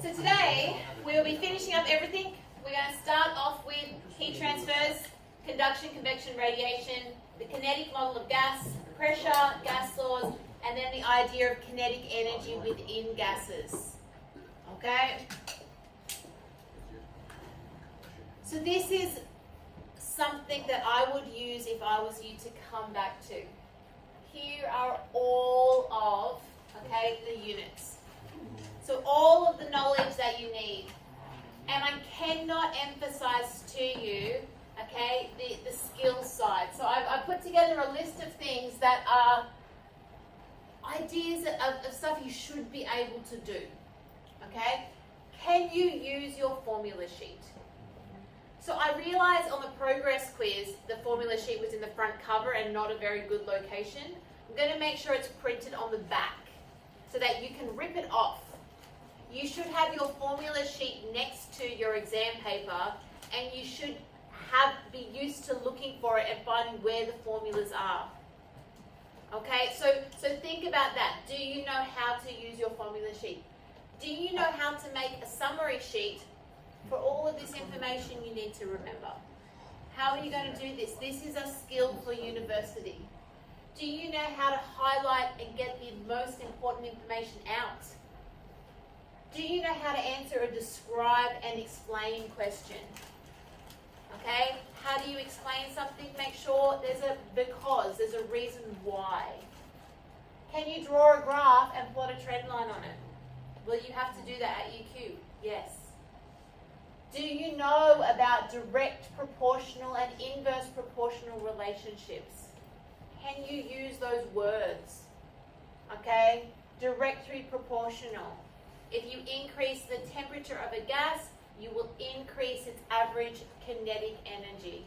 So today we'll be finishing up everything. We're going to start off with heat transfers, conduction, convection, radiation, the kinetic model of gas, pressure, gas laws, and then the idea of kinetic energy within gases. Okay? So this is something that I would use if I was you to come back to. Here are all of, the units. So all of the knowledge that you need. And I cannot emphasize to you, the skill side. So I put together a list of things that are ideas of stuff you should be able to do. Okay? Can you use your formula sheet? So I realized on the progress quiz, the formula sheet was in the front cover and not a very good location. I'm going to make sure it's printed on the back so that you can rip it off. You should have your formula sheet next to your exam paper, and you should be used to looking for it and finding where the formulas are. Okay, so think about that. Do you know how to use your formula sheet? Do you know how to make a summary sheet for all of this information you need to remember? How are you going to do this? This is a skill for university. Do you know how to highlight and get the most important information out? Do you know how to answer a describe and explain question? Okay? How do you explain something? Make sure there's a reason why. Can you draw a graph and plot a trend line on it? Will you have to do that at UQ? Yes. Do you know about direct proportional and inverse proportional relationships? Can you use those words? Okay? Directly proportional. If you increase the temperature of a gas, you will increase its average kinetic energy.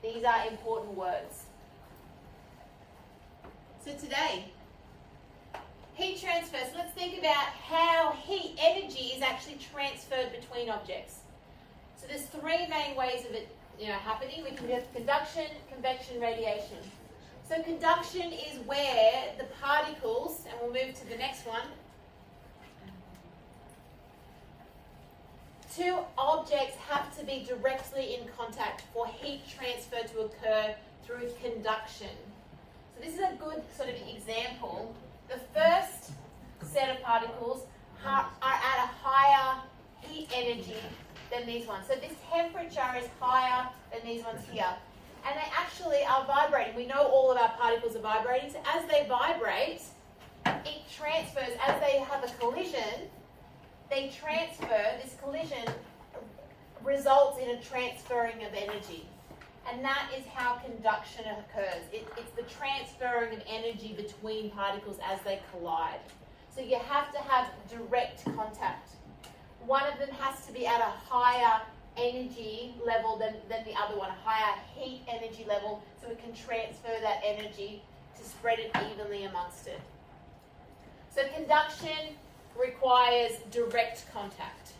These are important words. So today, heat transfers. Let's think about how heat energy is actually transferred between objects. So there's three main ways of it happening. We can do conduction, convection, radiation. So conduction is where the particles, and we'll move to the next one, two objects have to be directly in contact for heat transfer to occur through conduction. So this is a good sort of example. The first set of particles are at a higher heat energy than these ones. So this temperature is higher than these ones here. And they actually are vibrating. We know all of our particles are vibrating. So as they vibrate, it transfers. As they have a collision, they transfer. This collision results in a transferring of energy. And that is how conduction occurs. It's the transferring of energy between particles as they collide. So you have to have direct contact. One of them has to be at a higher energy level than the other one, a higher heat energy level, so it can transfer that energy to spread it evenly amongst it. So conduction requires direct contact.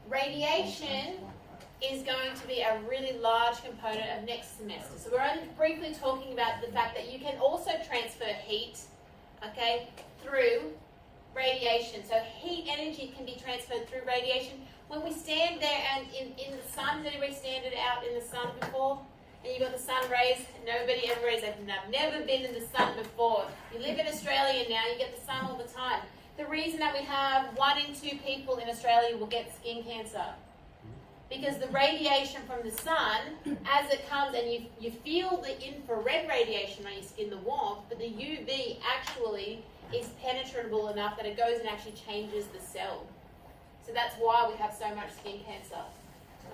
Radiation is going to be a really large component of next semester. So we're only briefly talking about the fact that you can also transfer heat, through radiation. So heat energy can be transferred through radiation. When we stand there and in the sun, has anybody standed out in the sun before? And you've got the sun rays, nobody ever raised their hand. I've never been in the sun before. You live in Australia now, you get the sun all the time. The reason that we have 1 in 2 people in Australia will get skin cancer. Because the radiation from the sun, as it comes, and you feel the infrared radiation on your skin, the warmth, but the UV actually is penetrable enough that it goes and actually changes the cell. So that's why we have so much skin cancer.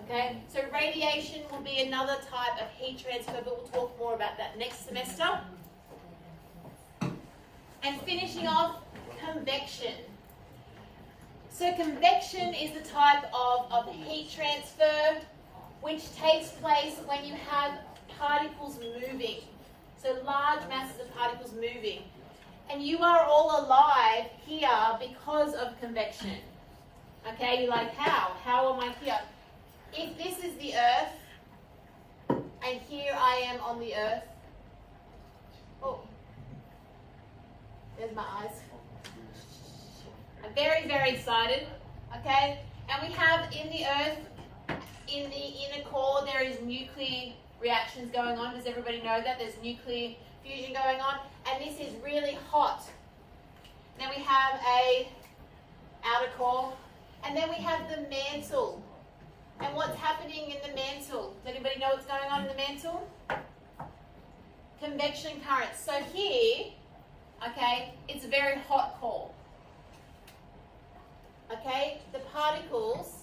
Okay, so radiation will be another type of heat transfer, but we'll talk more about that next semester. And finishing off, convection. So convection is the type of heat transfer which takes place when you have particles moving. So large masses of particles moving. And you are all alive here because of convection. Okay, you're like, how? How am I here? If this is the Earth, and here I am on the Earth. Oh, there's my eyes. I'm very, very excited. Okay? And we have in the Earth, in the inner core, there is nuclear reactions going on. Does everybody know that? There's nuclear fusion going on. And this is really hot. Then we have a outer core. And then we have the mantle. And what's happening in the mantle? Does anybody know what's going on in the mantle? Convection currents. So here, okay, it's a very hot core. Okay, the particles,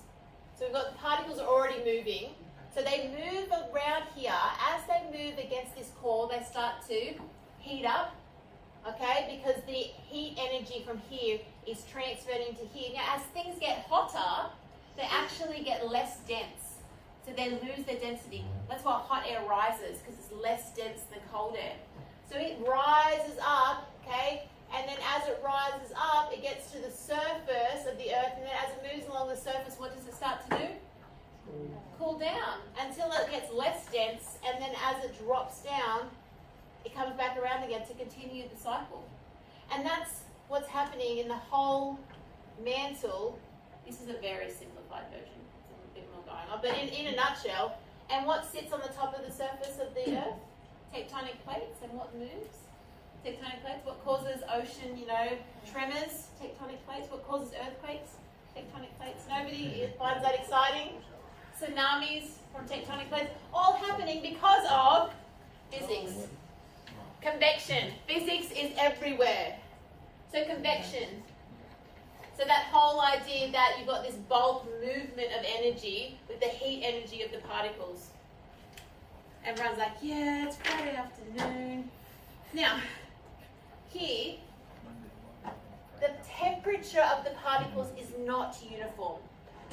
so we've got the particles are already moving. So they move around here. As they move against this core, they start to heat up. Okay, because the heat energy from here is transferred into here. Now, as things get hotter, they actually get less dense. So they lose their density. That's why hot air rises, because it's less dense than cold air. So it rises up, okay? And then as it rises up, it gets to the surface of the Earth. And then as it moves along the surface, what does it start to do? Cool down until it gets less dense. And then as it drops down, it comes back around again to continue the cycle. And that's what's happening in the whole mantle. This is a very simplified version. There's a bit more going on. But in a nutshell, and what sits on the top of the surface of the Earth? Tectonic plates. And what moves? Tectonic plates. What causes ocean, tremors? Tectonic plates. What causes earthquakes? Tectonic plates. Nobody finds that exciting? Tsunamis from tectonic plates. All happening because of physics. Convection. Physics is everywhere. So convection. So that whole idea that you've got this bulk movement of energy with the heat energy of the particles. Everyone's like, yeah, it's Friday afternoon. Now, here, the temperature of the particles is not uniform.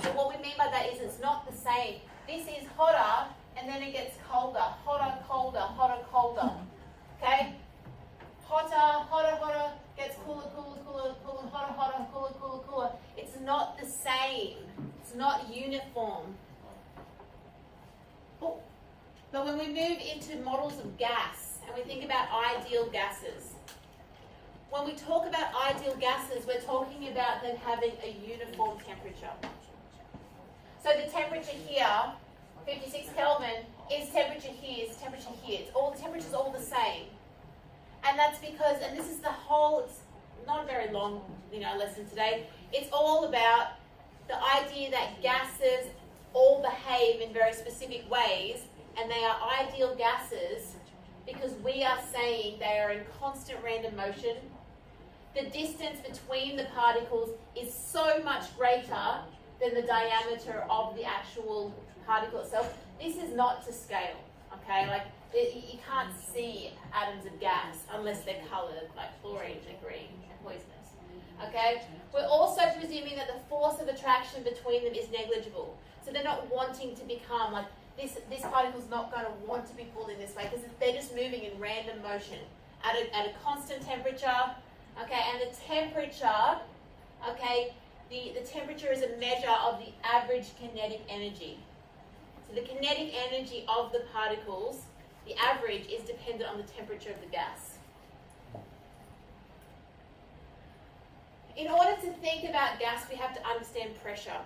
So what we mean by that is it's not the same. This is hotter, and then it gets colder. Hotter, colder, hotter, colder. Okay? Hotter, hotter, hotter, gets cooler, cooler, cooler, cooler, hotter, hotter, cooler, cooler, cooler. It's not the same. It's not uniform. Oh. But when we move into models of gas, and we think about ideal gases, when we talk about ideal gases, we're talking about them having a uniform temperature. So the temperature here, 56 Kelvin, is temperature here, is temperature here. It's all, the temperature's all the same. And that's because, and this is the whole, it's not a very long, lesson today. It's all about the idea that gases all behave in very specific ways, and they are ideal gases because we are saying they are in constant random motion. The distance between the particles is so much greater than the diameter of the actual particle itself. This is not to scale, okay? You can't see atoms of gas unless they're coloured, like fluorine and green and poisonous, okay? We're also presuming that the force of attraction between them is negligible. So they're not wanting to become, this particle's not going to want to be pulled in this way because they're just moving in random motion at a constant temperature, okay? And the temperature, okay, the temperature is a measure of the average kinetic energy. So the kinetic energy of the particles, the average, is dependent on the temperature of the gas. In order to think about gas, we have to understand pressure.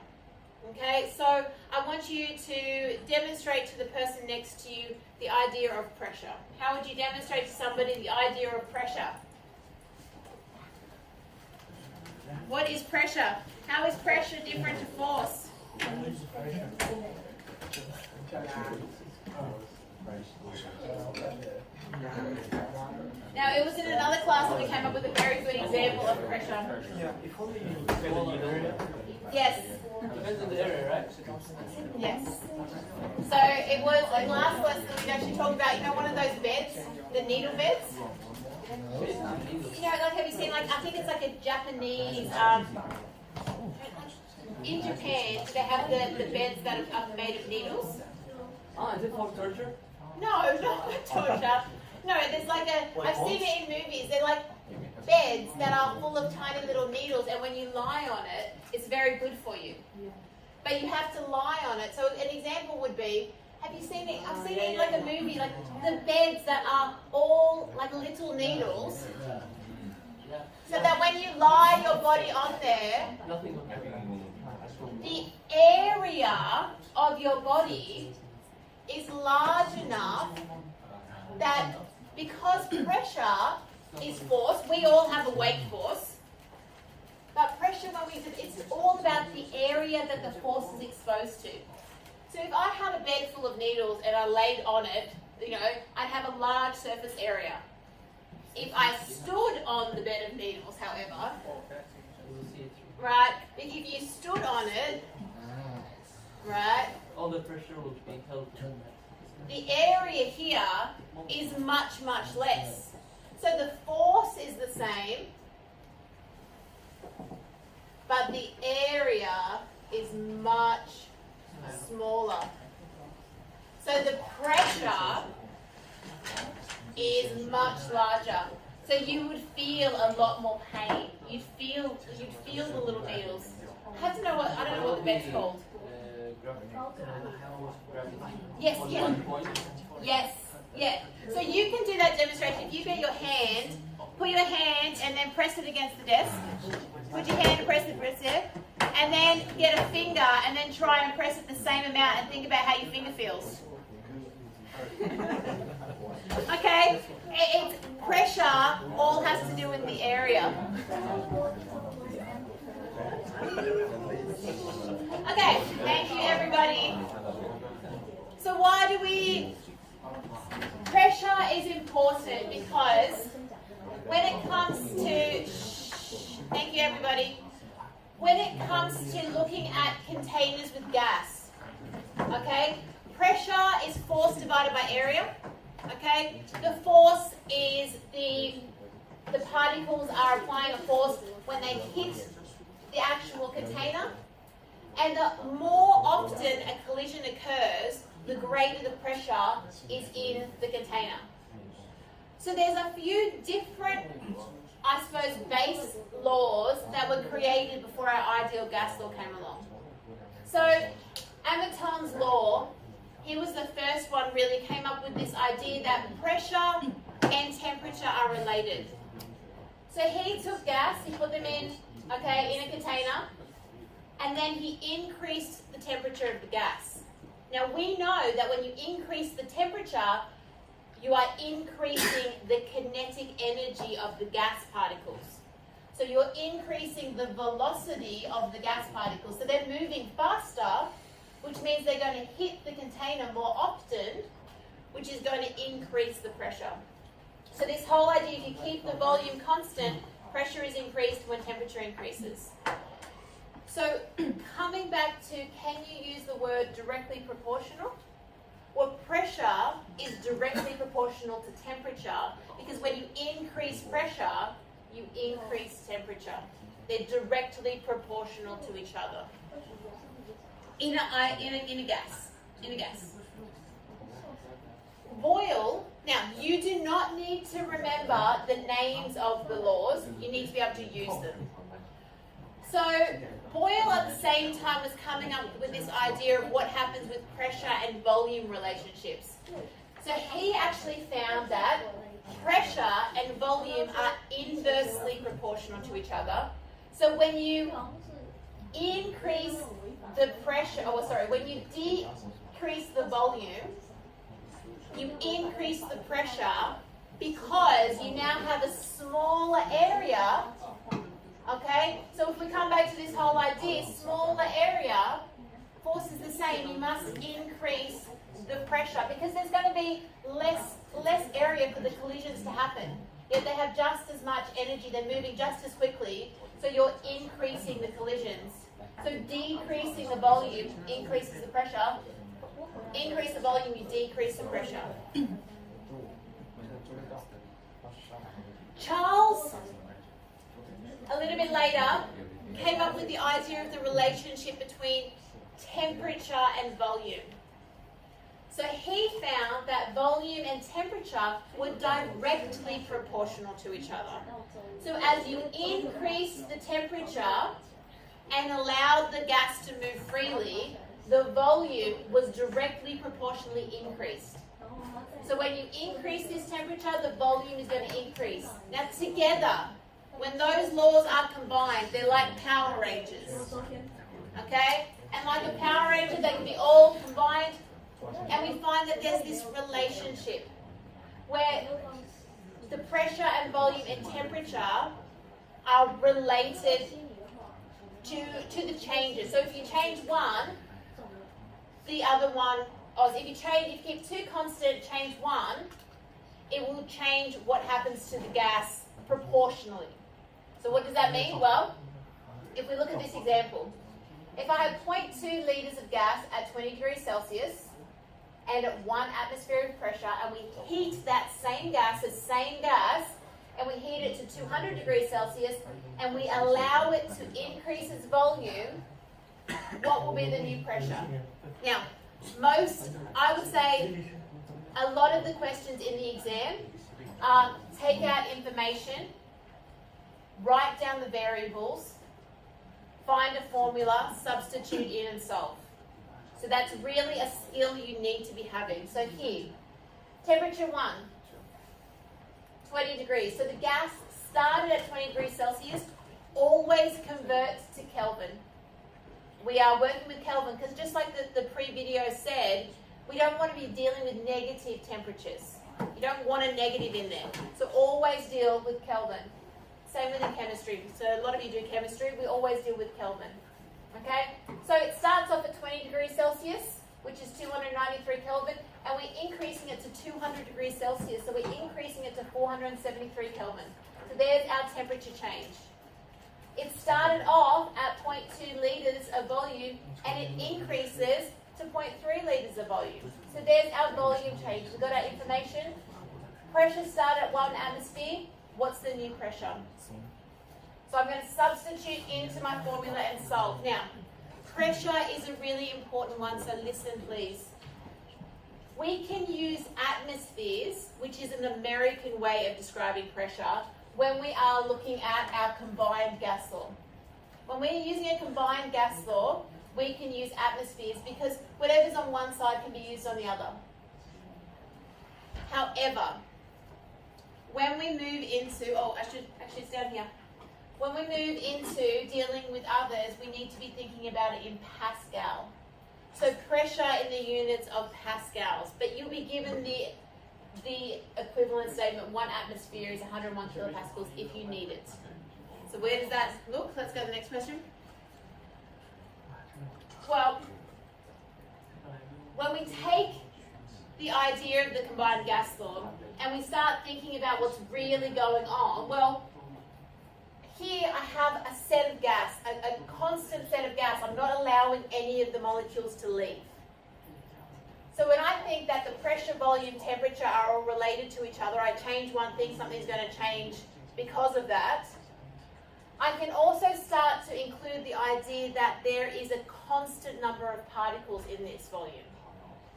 Okay, so I want you to demonstrate to the person next to you the idea of pressure. How would you demonstrate to somebody the idea of pressure? What is pressure? How is pressure different to force? Now, it was in another class that we came up with a very good example of pressure. Yes. Depends on the area, right? Yes. So it was like last lesson we actually talked about, one of those beds, the needle beds. Have you seen I think it's like a Japanese, in Japan, they have the beds that are made of needles. Is it for torture? No, not torture. No, there's I've seen it in movies. They're like beds that are full of tiny little needles, and when you lie on it, it's very good for you. But you have to lie on it. So an example would be, have you seen it? I've seen it in a movie, the beds that are all little needles. So that when when you lie your body on there, Nothing will happen. the area of your body is large enough that because pressure is force, we all have a weight force, but pressure, when we do, it's all about the area that the force is exposed to. So if I had a bed full of needles and I laid on it, I'd have a large surface area. If I stood on the bed of needles, however, right, if you stood on it, right, All the pressure will be held. the area here is much, much less. So the force is the same, but the area is much smaller. So the pressure is much larger. So you would feel a lot more pain. You'd feel the little needles. I don't know what the bed's called. Yes, On yeah. one point. Yes, yeah. So you can do that demonstration. If you get your hand, put your hand and then press it against the desk. Put your hand and press it, and then get a finger and then try and press it the same amount and think about how your finger feels. Okay? It's pressure all has to do with the area. Okay, thank you everybody. So why do pressure is important because when it comes to, thank you everybody, when it comes to looking at containers with gas, okay, pressure is force divided by area, okay, the force is the particles are applying a force when they hit the actual container, and the more often a collision occurs, the greater the pressure is in the container. So there's a few different, I suppose, base laws that were created before our ideal gas law came along. So Amont's law, he was the first one really came up with this idea that pressure and temperature are related. So he took gas, he put them in a container, and then he increased the temperature of the gas. Now we know that when you increase the temperature, you are increasing the kinetic energy of the gas particles. So you're increasing the velocity of the gas particles. So they're moving faster, which means they're going to hit the container more often, which is going to increase the pressure. So this whole idea, if you keep the volume constant, pressure is increased when temperature increases. So coming back to, can you use the word directly proportional? Well, pressure is directly proportional to temperature because when you increase pressure, you increase temperature. They're directly proportional to each other. In a gas. Boyle, now you do not need to remember the names of the laws, you need to be able to use them. So Boyle at the same time was coming up with this idea of what happens with pressure and volume relationships. So he actually found that pressure and volume are inversely proportional to each other. So when you increase the pressure, when you decrease the volume, you increase the pressure because you now have a smaller area. Okay, so if we come back to this whole idea, smaller area, force is the same. You must increase the pressure because there's going to be less area for the collisions to happen. Yet they have just as much energy, they're moving just as quickly, so you're increasing the collisions. So decreasing the volume increases the pressure. Increase the volume, you decrease the pressure. Charles, a little bit later, came up with the idea of the relationship between temperature and volume. So he found that volume and temperature were directly proportional to each other. So as you increase the temperature and allowed the gas to move freely, the volume was directly proportionally increased. So when you increase this temperature, the volume is going to increase. Now together, When those laws are combined, they're like Power Rangers. Okay? And like a Power Ranger, they can be all combined. And we find that there's this relationship where the pressure and volume and temperature are related to the changes. So if you change one, the other one, or if you keep two constant, change one, it will change what happens to the gas proportionally. So what does that mean? Well, if we look at this example, if I have 0.2 litres of gas at 20 degrees Celsius and at 1 atmospheric pressure, and we heat that same gas, and we heat it to 200 degrees Celsius, and we allow it to increase its volume, what will be the new pressure? Now, I would say, a lot of the questions in the exam are take out information, write down the variables, find a formula, substitute in and solve. So that's really a skill you need to be having. So here, temperature 1, 20 degrees. So the gas started at 20 degrees Celsius, always convert to Kelvin. We are working with Kelvin because just like the pre-video said, we don't want to be dealing with negative temperatures. You don't want a negative in there. So always deal with Kelvin. Same with in chemistry. So a lot of you do chemistry. We always deal with Kelvin. Okay? So it starts off at 20 degrees Celsius, which is 293 Kelvin, and we're increasing it to 200 degrees Celsius. So we're increasing it to 473 Kelvin. So there's our temperature change. It started off at 0.2 litres of volume, and it increases to 0.3 litres of volume. So there's our volume change. We've got our information. Pressure started at 1 atmosphere. What's the new pressure? So I'm going to substitute into my formula and solve. Now, pressure is a really important one, so listen please. We can use atmospheres, which is an American way of describing pressure, when we are looking at our combined gas law. When we're using a combined gas law, we can use atmospheres because whatever's on one side can be used on the other. However, when we move into, it's down here. When we move into dealing with others, we need to be thinking about it in Pascal. So pressure in the units of pascals, but you'll be given the equivalent statement, 1 atmosphere is 101 kilopascals if you need it. So where does that look? Let's go to the next question. Well, when we take the idea of the combined gas law and we start thinking about what's really going on, well, here I have a set of gas, a constant set of gas. I'm not allowing any of the molecules to leave. So when I think that the pressure, volume, temperature are all related to each other, I change one thing, something's going to change because of that. I can also start to include the idea that there is a constant number of particles in this volume.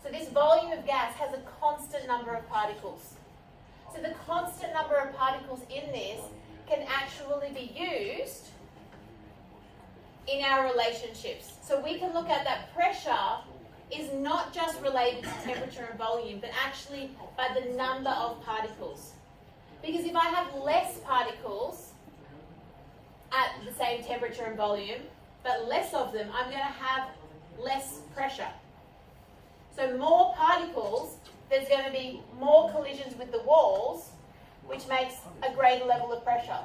So this volume of gas has a constant number of particles. So the constant number of particles in this can actually be used in our relationships. So we can look at that pressure is not just related to temperature and volume, but actually by the number of particles. Because if I have less particles at the same temperature and volume, but less of them, I'm going to have less pressure. So more particles, there's going to be more collisions with the walls, which makes a greater level of pressure.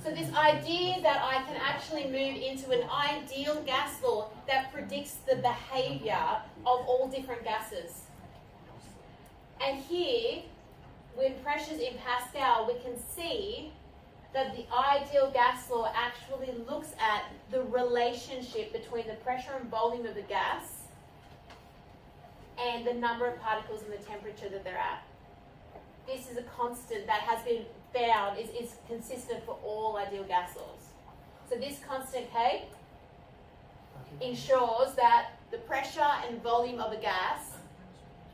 So this idea that I can actually move into an ideal gas law that predicts the behavior of all different gases. And here, when pressure's in Pascal, we can see that the ideal gas law actually looks at the relationship between the pressure and volume of the gas and the number of particles and the temperature that they're at. This is a constant that has been found, is consistent for all ideal gas laws. So this constant K ensures that the pressure and volume of a gas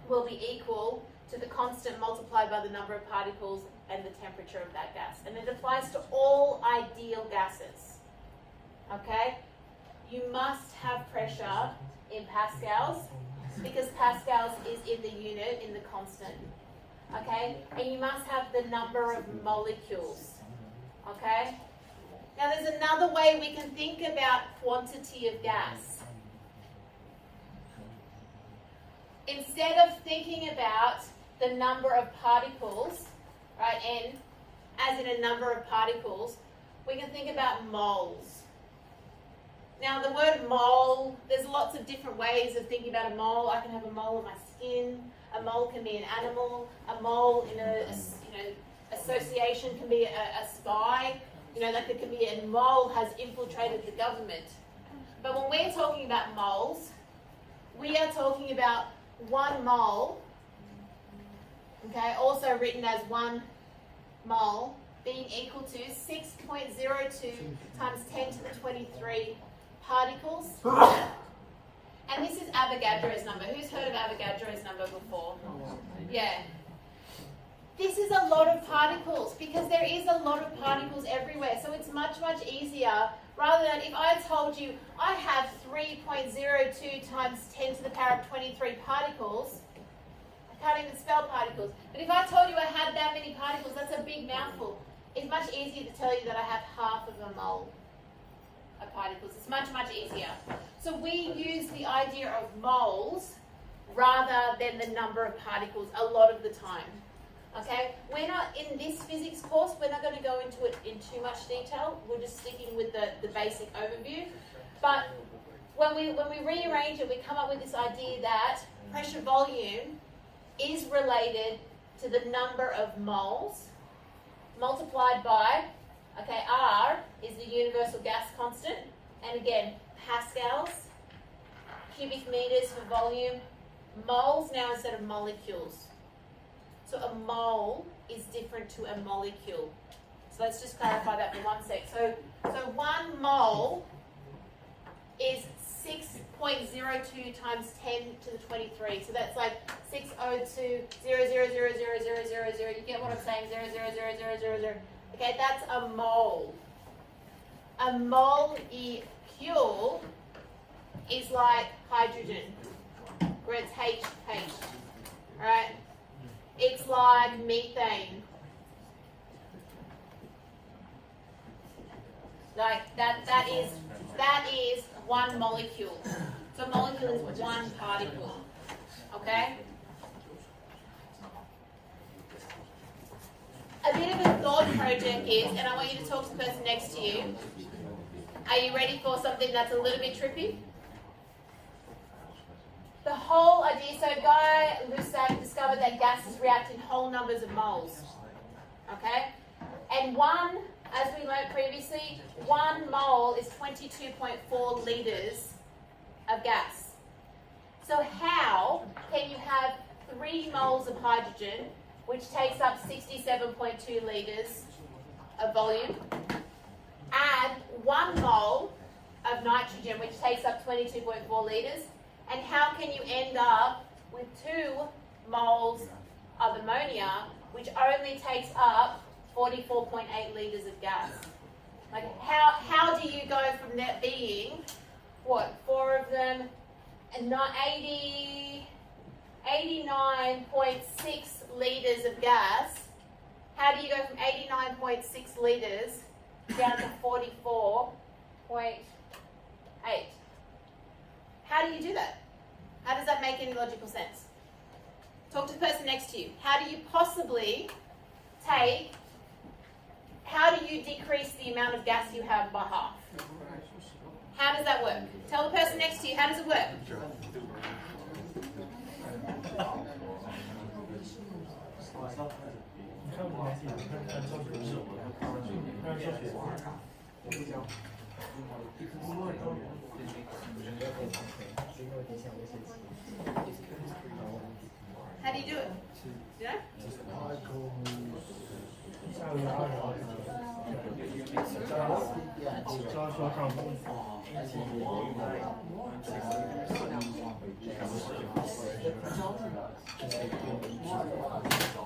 will be equal to the constant multiplied by the number of particles and the temperature of that gas. And it applies to all ideal gases. Okay? You must have pressure in pascals because pascals is in the unit, in the constant. Okay? And you must have the number of molecules. Okay? Now there's another way we can think about quantity of gas. Instead of thinking about the number of particles, right, N, as in a number of particles, we can think about moles. Now the word mole, there's lots of different ways of thinking about a mole. I can have a mole on my skin. A mole can be an animal. A mole in a association can be a spy. Like it can be a mole has infiltrated the government. But when we're talking about moles, we are talking about 1 mole, okay, also written as 1 mole, being equal to 6.02 times 10 to the 23 particles. And this is Avogadro's number. Who's heard of Avogadro's number before? Yeah. This is a lot of particles because there is a lot of particles everywhere. So it's much, much easier rather than if I told you I have 3.02 times 10 to the power of 23 particles. I can't even spell particles. But if I told you I had that many particles, that's a big mouthful. It's much easier to tell you that I have half of a mole of particles. It's much, much easier. So we use the idea of moles rather than the number of particles a lot of the time. Okay, we're not in this physics course, we're not going to go into it in too much detail. We're just sticking with the basic overview. But when we rearrange it, we come up with this idea that pressure volume is related to the number of moles multiplied by, okay, R is the universal gas constant, and again, pascals, cubic meters for volume, moles now instead of molecules. So a mole is different to a molecule. So let's just clarify that for 1 sec. So 1 mole is 6.02 times 10 to the 23. So that's like 602, 0.0000000. You get what I'm saying? 0.0000000. Okay, that's a mole. A molecule is like hydrogen, where it's H, right? It's like methane. Like that is 1 molecule. So a molecule is 1 particle. Okay? A bit of a thought project is, and I want you to talk to the person next to you. Are you ready for something that's a little bit trippy? The whole idea, so Guy Lussac discovered that gases react in whole numbers of moles. Okay? And as we learned previously, 1 mole is 22.4 litres of gas. So how can you have 3 moles of hydrogen, which takes up 67.2 litres of volume, add 1 mole of nitrogen, which takes up 22.4 litres, and how can you end up with 2 moles of ammonia, which only takes up 44.8 litres of gas? Like, how do you go from that being, 4 of them, and not 89.6 litres of gas? How do you go from 89.6 litres down to 44.8? How do you do that? How does that make any logical sense? Talk to the person next to you. How do you possibly how do you decrease the amount of gas you have by half? How does that work? Tell the person next to you, how does it work? How do you do it? Do you know?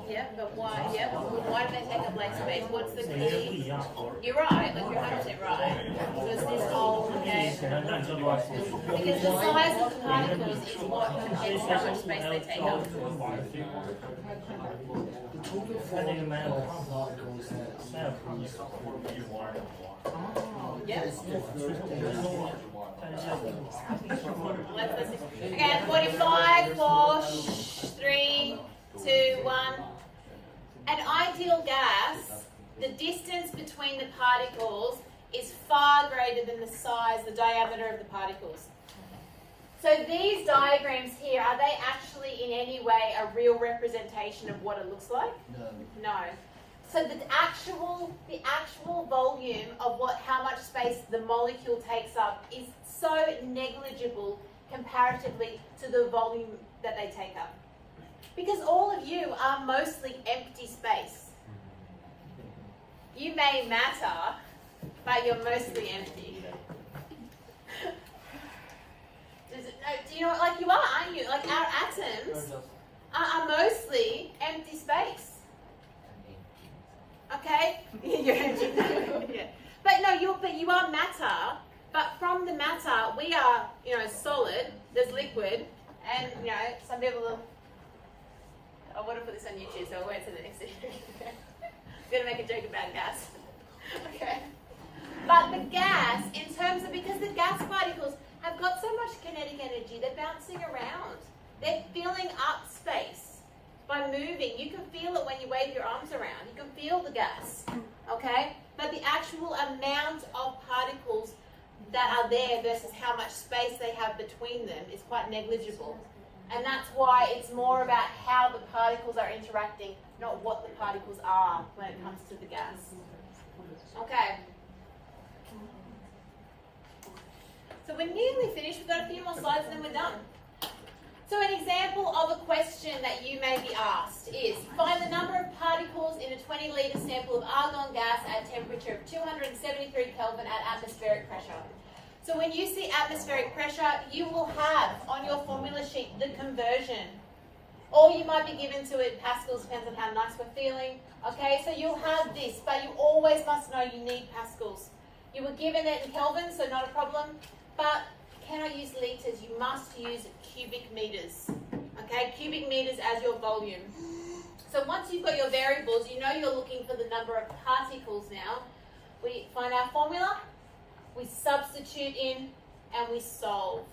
Yeah, but why? Yeah, why do they take up less space? What's the key? You're right, like you're 100% right. So it's this whole, okay? Because the size of the particles is what depends how much space they take up. total Depending on volume amount. of particles that's Now, Yes. Turn Let's see. Okay, 45, 4, 3, 2, 1. An ideal gas, the distance between the particles is far greater than the size, the diameter of the particles. So these diagrams here, are they actually in any way a real representation of what it looks like? no. No. So the actual volume of how much space the molecule takes up is so negligible comparatively to the volume that they take up. Because all of you are mostly empty space. You may matter, but you're mostly empty. Do you know what, like you are, aren't you? Like our atoms are mostly empty space. Okay? You're empty. Yeah. But you are matter, but from the matter we are, solid, there's liquid, and some people I want to put this on YouTube, so I won't say the next video. I'm gonna make a joke about gas. Okay. But the gas, in terms of, because the gas particles have got so much kinetic energy, they're bouncing around. They're filling up space by moving. You can feel it when you wave your arms around. You can feel the gas, okay? But the actual amount of particles that are there versus how much space they have between them is quite negligible. And that's why it's more about how the particles are interacting, not what the particles are when it comes to the gas. Okay. So we're nearly finished. We've got a few more slides and then we're done. So an example of a question that you may be asked is, find the number of particles in a 20-litre sample of argon gas at a temperature of 273 Kelvin at atmospheric pressure. So when you see atmospheric pressure, you will have on your formula sheet the conversion. Or you might be given to it pascals, depends on how nice we're feeling. Okay, so you'll have this, but you always must know you need pascals. You were given it in Kelvin, so not a problem. But cannot use litres, you must use cubic metres. Okay, cubic metres as your volume. So once you've got your variables, you know you're looking for the number of particles now. We find our formula, we substitute in, and we solve.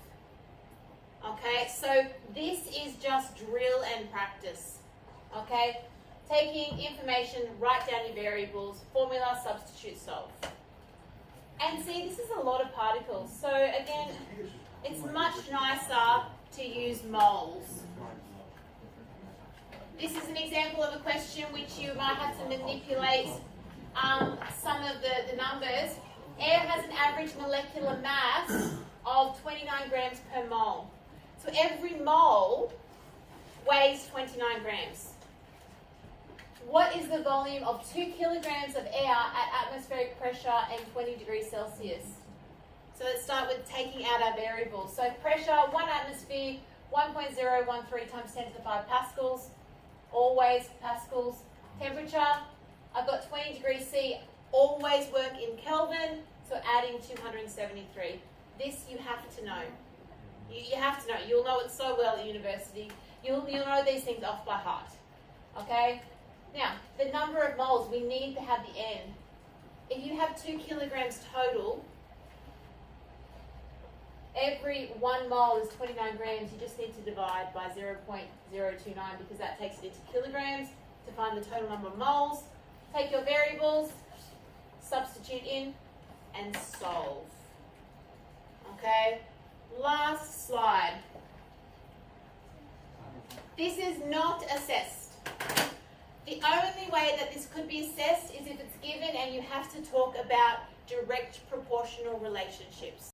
Okay, so this is just drill and practice. Okay, taking information, write down your variables, formula, substitute, solve. And see, this is a lot of particles. So again, it's much nicer to use moles. This is an example of a question which you might have to manipulate some of the numbers. Air has an average molecular mass of 29 grams per mole. So every mole weighs 29 grams. What is the volume of 2 kilograms of air at atmospheric pressure and 20 degrees Celsius? So let's start with taking out our variables. So pressure, 1 atmosphere, 1.013 times 10 to the 5 pascals. Always pascals. Temperature, I've got 20 degrees C. Always work in Kelvin, so adding 273. This you have to know. You have to know. You'll know it so well at university. You'll know these things off by heart. Okay? Now, the number of moles, we need to have the N. If you have 2 kilograms total, every 1 mole is 29 grams. You just need to divide by 0.029 because that takes it into kilograms to find the total number of moles. Take your variables, substitute in, and solve. Okay? Last slide. This is not assessed. The only way that this could be assessed is if it's given and you have to talk about direct proportional relationships.